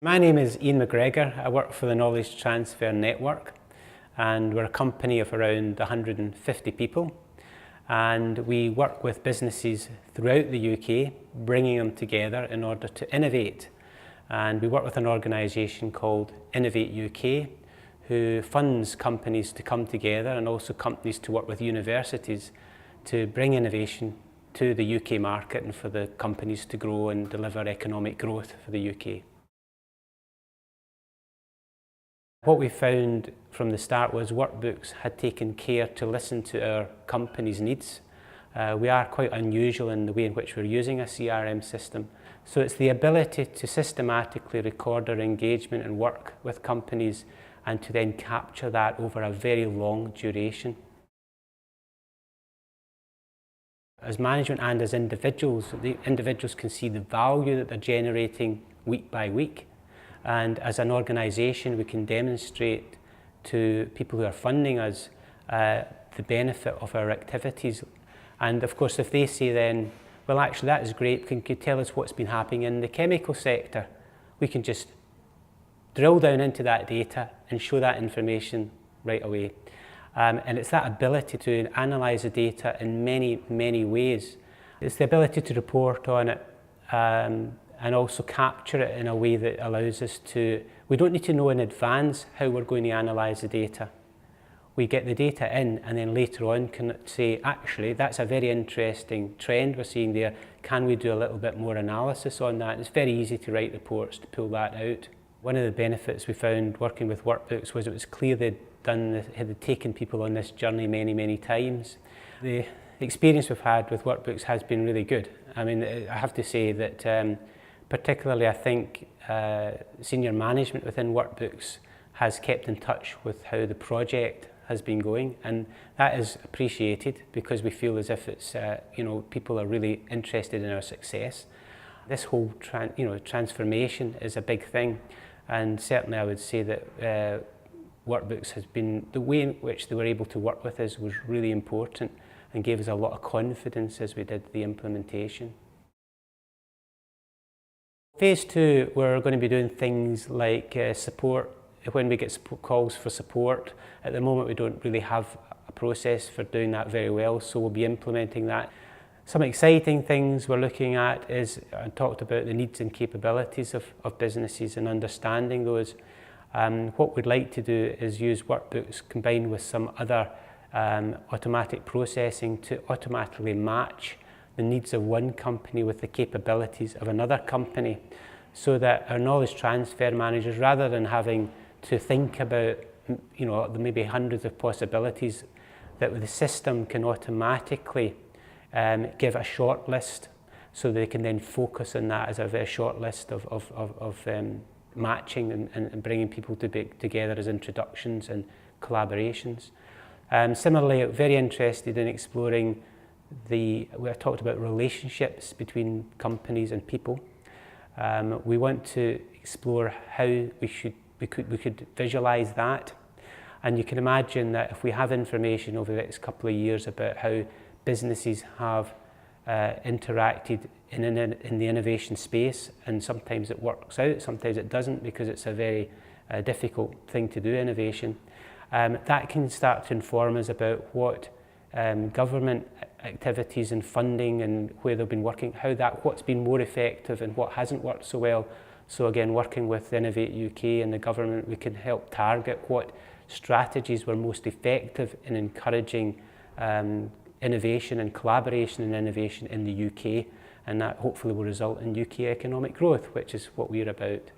My name is Iain McGregor. I work for the Knowledge Transfer Network, and we're a company of around 150 people, and we work with businesses throughout the UK, bringing them together in order to innovate. And we work with an organisation called Innovate UK, who funds companies to come together and also companies to work with universities to bring innovation to the UK market and for the companies to grow and deliver economic growth for the UK. What we found from the start was Workbooks had taken care to listen to our company's needs. We are quite unusual in the way in which we're using a CRM system. So it's the ability to systematically record our engagement and work with companies and to then capture that over a very long duration. As management and as individuals, the individuals can see the value that they're generating week by week. And as an organisation, we can demonstrate to people who are funding us the benefit of our activities. And of course, if they say then, well, actually, that is great, can you tell us what's been happening in the chemical sector? We can just drill down into that data and show that information right away. And it's that ability to analyse the data in many, many ways. It's the ability to report on it and also capture it in a way that allows us to, we don't need to know in advance how we're going to analyse the data. We get the data in and then later on can say, actually, that's a very interesting trend we're seeing there. Can we do a little bit more analysis on that? And it's very easy to write reports to pull that out. One of the benefits we found working with Workbooks was it was clear they had taken people on this journey many, many times. The experience we've had with Workbooks has been really good. I mean, I have to say that particularly I think senior management within Workbooks has kept in touch with how the project has been going, and that is appreciated because we feel as if it's people are really interested in our success. This whole transformation is a big thing, and certainly I would say that Workbooks has been, the way in which they were able to work with us was really important and gave us a lot of confidence as we did the implementation. Phase 2, we're going to be doing things like support. When we get calls for support, at the moment we don't really have a process for doing that very well, so we'll be implementing that. Some exciting things we're looking at is, I talked about the needs and capabilities of businesses and understanding those. What we'd like to do is use Workbooks combined with some other automatic processing to automatically match the needs of one company with the capabilities of another company, so that our knowledge transfer managers, rather than having to think about maybe hundreds of possibilities, that the system can automatically give a short list, so they can then focus on that as a very short list of matching and bringing people together as introductions and collaborations. Similarly, very interested in exploring we talked about relationships between companies and people. We want to explore how we could visualise that, and you can imagine that if we have information over the next couple of years about how businesses have interacted in the innovation space, and sometimes it works out, sometimes it doesn't, because it's a very difficult thing to do, innovation. That can start to inform us about what government activities and funding and where they've been working, what's been more effective and what hasn't worked so well. So again, working with Innovate UK and the government, we can help target what strategies were most effective in encouraging innovation and collaboration and innovation in the UK, and that hopefully will result in UK economic growth, which is what we're about.